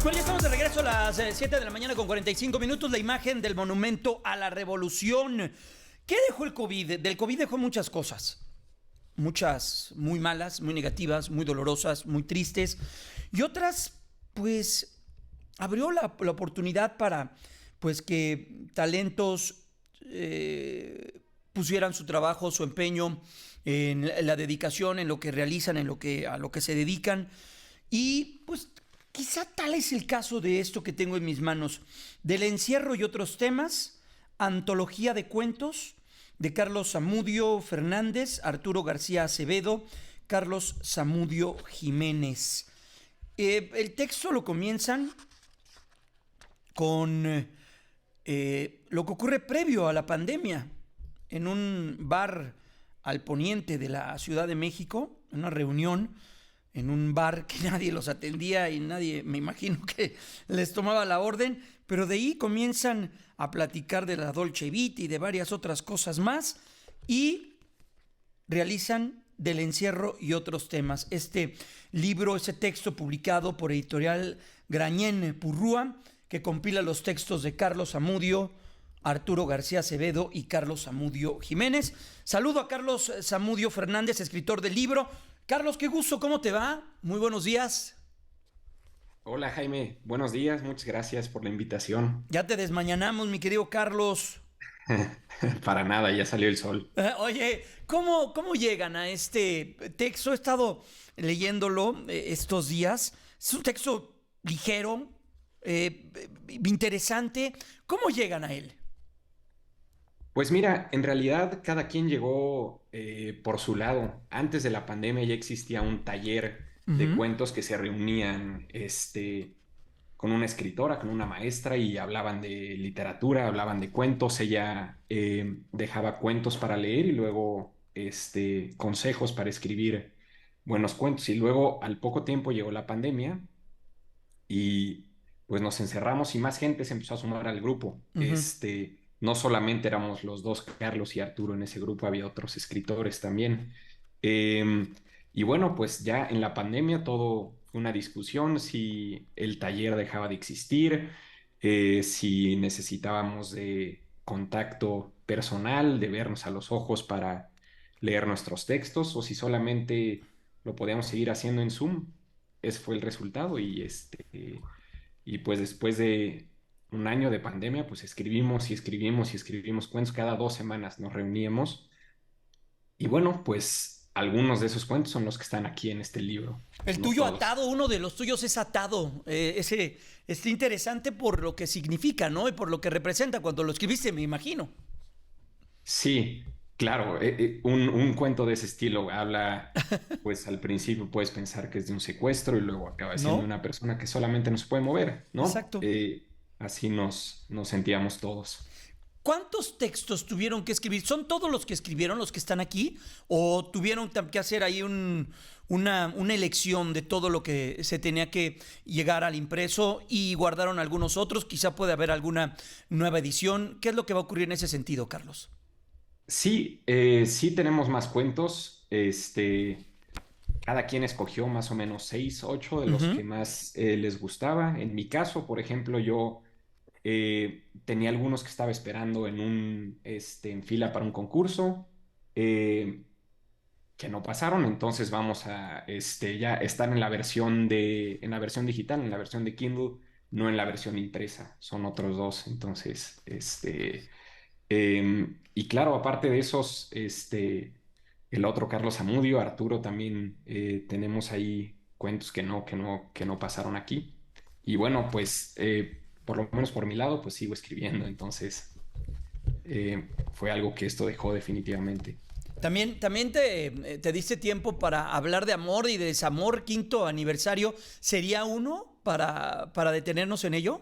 Bueno, ya estamos de regreso a las 7 de la mañana con 45 minutos. La imagen del monumento a la revolución. ¿Qué dejó el COVID? Del COVID dejó muchas cosas. Muchas muy malas, muy negativas, muy dolorosas, muy tristes. Y otras, pues, abrió la oportunidad para, pues, que talentos pusieran su trabajo, su empeño en la dedicación, en lo que realizan, a lo que se dedican. Y pues quizá tal es el caso de esto que tengo en mis manos, del encierro y otros temas, antología de cuentos de Carlos Zamudio Fernández, Arturo García Acevedo, Carlos Zamudio Jiménez. El texto lo comienzan con lo que ocurre previo a la pandemia, en un bar al poniente de la Ciudad de México, en una reunión, en un bar que nadie los atendía y nadie, me imagino que les tomaba la orden, pero de ahí comienzan a platicar de la Dolce Vita y de varias otras cosas más y realizan del encierro y otros temas. Este libro, ese texto publicado por Editorial Grañén Purrúa, que compila los textos de Carlos Zamudio, Arturo García Acevedo y Carlos Zamudio Jiménez. Saludo a Carlos Zamudio Fernández, escritor del libro. Carlos, qué gusto, ¿cómo te va? Muy buenos días. Hola Jaime, buenos días, muchas gracias por la invitación. Ya te desmañanamos, mi querido Carlos. Para nada, ya salió el sol. Oye, ¿cómo llegan a este texto? He estado leyéndolo estos días. Es un texto ligero, interesante. ¿Cómo llegan a él? Pues mira, en realidad cada quien llegó por su lado. Antes de la pandemia ya existía un taller de Ujú. cuentos que se reunían con una escritora, con una maestra y hablaban de literatura, hablaban de cuentos. Ella dejaba cuentos para leer y luego consejos para escribir buenos cuentos. Y luego al poco tiempo llegó la pandemia y pues nos encerramos y más gente se empezó a sumar al grupo. Ujú. No solamente éramos los dos, Carlos y Arturo en ese grupo, había otros escritores también. Eh, y bueno, pues ya en la pandemia todo fue una discusión si el taller dejaba de existir, si necesitábamos de contacto personal, de vernos a los ojos para leer nuestros textos o si solamente lo podíamos seguir haciendo en Zoom. Ese fue el resultado y pues después de un año de pandemia, pues escribimos y escribimos y escribimos cuentos. Cada 2 semanas nos reuníamos y bueno, pues algunos de esos cuentos son los que están aquí en este libro, El no tuyo todos. atado, uno de los tuyos es atado. Ese está interesante por lo que significa, ¿no? Y por lo que representa cuando lo escribiste, me imagino. Sí, claro, un cuento de ese estilo habla, pues al principio puedes pensar que es de un secuestro y luego acaba siendo ¿No? una persona que solamente no se puede mover, ¿no? Exacto. Así nos sentíamos todos. ¿Cuántos textos tuvieron que escribir? ¿Son todos los que escribieron los que están aquí? ¿O tuvieron que hacer ahí una elección de todo lo que se tenía que llegar al impreso y guardaron algunos otros? Quizá puede haber alguna nueva edición. ¿Qué es lo que va a ocurrir en ese sentido, Carlos? Sí, sí tenemos más cuentos. Cada quien escogió más o menos 6, 8 de los que Ujú. más les gustaba. En mi caso, por ejemplo, yo tenía algunos que estaba esperando en fila para un concurso eh, que no pasaron. Entonces vamos a ya estar en la versión digital, en la versión de Kindle, no en la versión impresa. Son otros dos. Entonces, y claro, aparte de esos, el otro Carlos Amudio, Arturo también tenemos ahí cuentos que no pasaron aquí. Y bueno, pues por lo menos por mi lado, pues sigo escribiendo. Entonces fue algo que esto dejó definitivamente. También te diste tiempo para hablar de amor y de desamor, quinto aniversario. ¿Sería uno para detenernos en ello?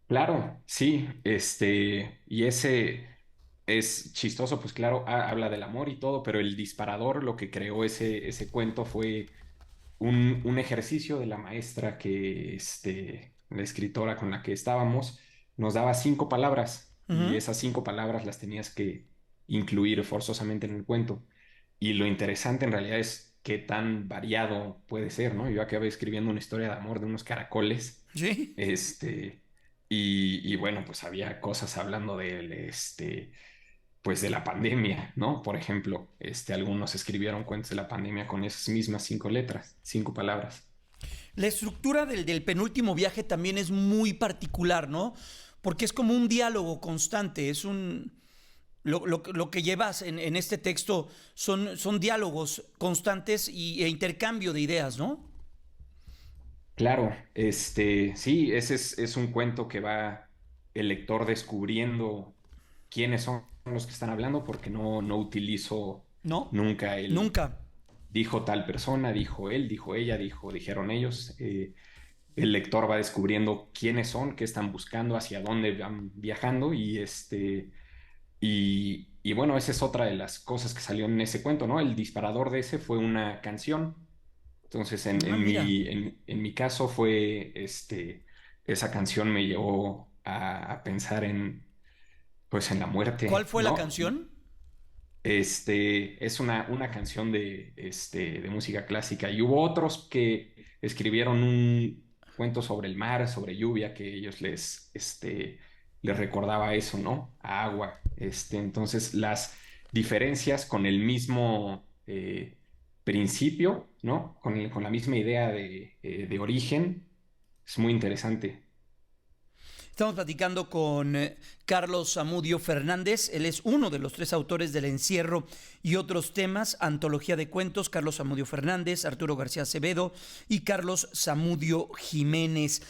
Claro, sí, y ese es chistoso, pues claro, habla del amor y todo, pero el disparador, lo que creó ese cuento fue un ejercicio de la maestra la escritora con la que estábamos, nos daba 5 palabras y Ujú. esas 5 palabras las tenías que incluir forzosamente en el cuento. Y lo interesante en realidad es qué tan variado puede ser, ¿no? Yo acabé escribiendo una historia de amor de unos caracoles, Sí. este, y bueno, pues había cosas hablando pues de la pandemia, ¿no? Por ejemplo, algunos escribieron cuentos de la pandemia con esas mismas 5 letras, 5 palabras. La estructura del penúltimo viaje también es muy particular, ¿no? Porque es como un diálogo constante, es un... Lo que llevas en este texto son diálogos constantes e intercambio de ideas, ¿no? Claro, sí, ese es un cuento que va el lector descubriendo quiénes son los que están hablando, porque no utilizo ¿No? nunca el Nunca. dijo tal persona, dijo él, dijo ella, dijeron ellos. El lector va descubriendo quiénes son, qué están buscando, hacia dónde van viajando y bueno, esa es otra de las cosas que salió en ese cuento, ¿no? El disparador de ese fue una canción. Entonces, Ah, mira. en mi caso fue, esa canción me llevó a pensar pues, en la ¿Cuál muerte, fue la ¿no? canción? Es una canción de música clásica y hubo otros que escribieron un cuento sobre el mar, sobre lluvia, que ellos les recordaba eso, ¿no? A agua. Entonces, las diferencias con el mismo principio, ¿no? Con la misma idea de origen, es muy interesante. Estamos platicando con Carlos Zamudio Fernández. Él es uno de los tres autores del Encierro y otros temas, antología de cuentos. Carlos Zamudio Fernández, Arturo García Acevedo y Carlos Zamudio Jiménez.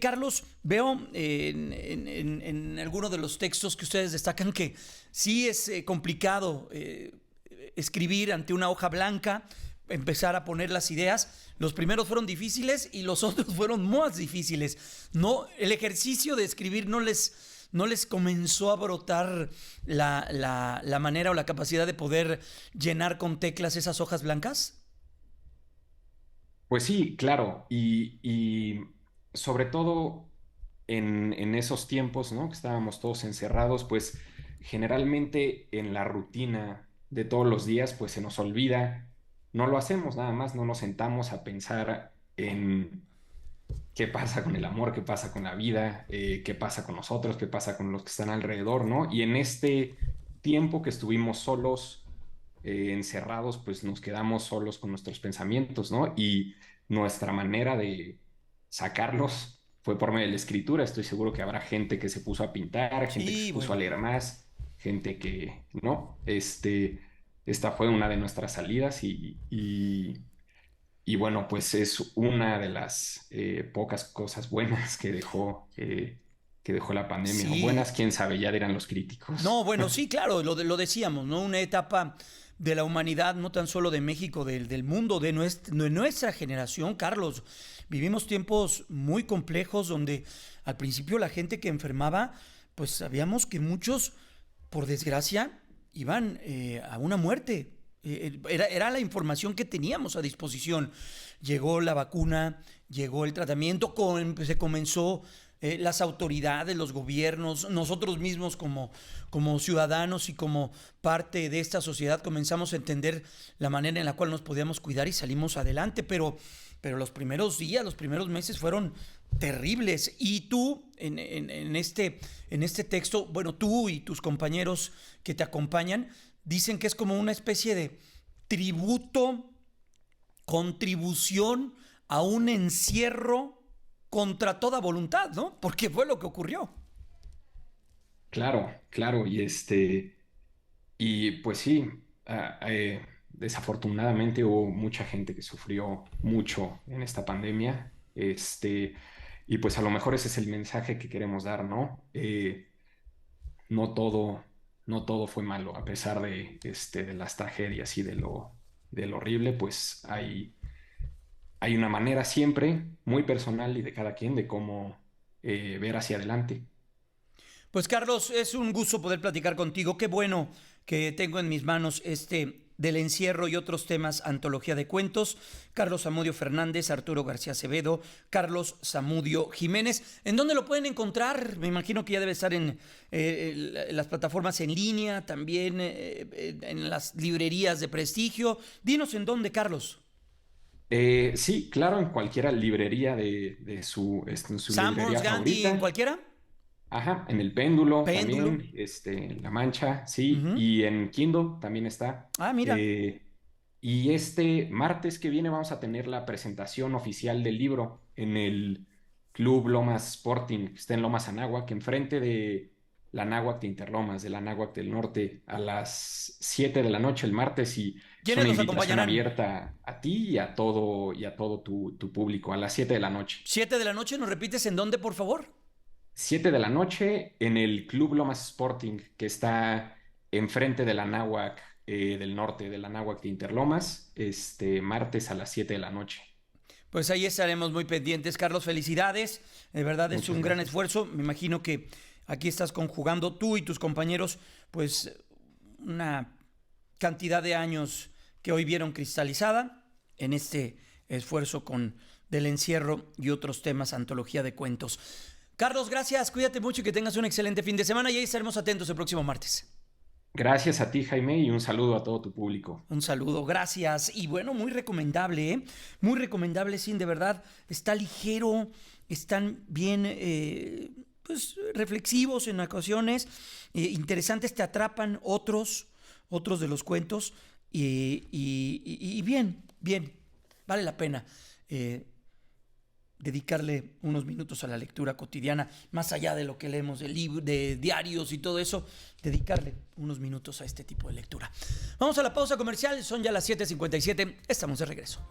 Carlos, veo en alguno de los textos que ustedes destacan que sí es complicado escribir ante una hoja blanca, empezar a poner las ideas. Los primeros fueron difíciles y los otros fueron más difíciles. No, el ejercicio de escribir no les comenzó a brotar la manera o la capacidad de poder llenar con teclas esas hojas blancas. Pues sí, claro, y sobre todo en esos tiempos, ¿no? Que estábamos todos encerrados, pues generalmente en la rutina de todos los días, pues se nos olvida, no lo hacemos nada más, no nos sentamos a pensar en qué pasa con el amor, qué pasa con la vida, qué pasa con nosotros, qué pasa con los que están alrededor, ¿no? Y en este tiempo que estuvimos solos, encerrados, pues nos quedamos solos con nuestros pensamientos, ¿no? Y nuestra manera de sacarlos fue por medio de la escritura. Estoy seguro que habrá gente que se puso a pintar, gente que se Sí, puso a bueno. leer más, gente que, ¿no? Esta fue una de nuestras salidas y bueno, pues es una de las pocas cosas buenas que dejó la pandemia. O Sí, buenas, quién sabe, ya dirán los críticos. no, bueno, sí, claro, lo decíamos, ¿no? Una etapa de la humanidad, no tan solo de México, del mundo, de nuestra generación, Carlos. Vivimos tiempos muy complejos donde al principio la gente que enfermaba, pues sabíamos que muchos, por desgracia, iban a una muerte. Era la información que teníamos a disposición. Llegó la vacuna, llegó el tratamiento, se comenzó las autoridades, los gobiernos, nosotros mismos como ciudadanos y como parte de esta sociedad comenzamos a entender la manera en la cual nos podíamos cuidar y salimos adelante, pero los primeros días, los primeros meses fueron terribles. Y tú, en este texto, bueno, tú y tus compañeros que te acompañan, dicen que es como una especie de tributo, contribución a un encierro contra toda voluntad, ¿no? Porque fue lo que ocurrió. Claro, claro, y pues sí, desafortunadamente hubo mucha gente que sufrió mucho en esta pandemia, y pues a lo mejor ese es el mensaje que queremos dar, ¿no? No todo, no todo fue malo, a pesar de las tragedias y de lo horrible, pues hay una manera siempre muy personal y de cada quien de cómo ver hacia adelante. Pues Carlos, es un gusto poder platicar contigo. Qué bueno que tengo en mis manos este del encierro y otros temas, antología de cuentos. Carlos Zamudio Fernández, Arturo García Acevedo, Carlos Zamudio Jiménez. ¿En dónde lo pueden encontrar? Me imagino que ya debe estar en las plataformas en línea, también en las librerías de prestigio. Dinos en dónde, Carlos. Sí, claro, en cualquier librería en su librería Sanborns, Gandhi, ¿en favorita. cualquiera? Ajá, en el Péndulo Péndulo. también, en La Mancha, sí, Ujú. y en Kindle también está. Ah, mira. Y este martes que viene vamos a tener la presentación oficial del libro en el Club Lomas Sporting, que está en Lomas Anáhuac, enfrente de la Anáhuac de Interlomas, de la Anáhuac del Norte, a las 7 de la noche el martes, y es ¿Quiénes una nos invitación acompañarán? abierta a ti y a todo tu público, a las 7 de la noche. 7 de la noche, ¿nos repites en dónde, por favor? 7 de la noche en el Club Lomas Sporting, que está enfrente de la Anáhuac del Norte, de la Anáhuac de Interlomas, martes a las 7 de la noche. Pues ahí estaremos muy pendientes, Carlos. Felicidades. De verdad es Muchas un gran gracias. esfuerzo. Me imagino que aquí estás conjugando tú y tus compañeros, pues una cantidad de años que hoy vieron cristalizada en este esfuerzo con del encierro y otros temas, antología de cuentos. Carlos, gracias. Cuídate mucho y que tengas un excelente fin de semana y ahí estaremos atentos el próximo martes. Gracias a ti, Jaime, y un saludo a todo tu público. Un saludo, gracias. Y bueno, muy recomendable, ¿eh? Muy recomendable, sí, de verdad. Está ligero, están bien pues, reflexivos en ocasiones, interesantes, te atrapan otros de los cuentos y bien, bien, vale la pena dedicarle unos minutos a la lectura cotidiana, más allá de lo que leemos de diarios y todo eso, dedicarle unos minutos a este tipo de lectura. Vamos a la pausa comercial, son ya las 7:57, estamos de regreso.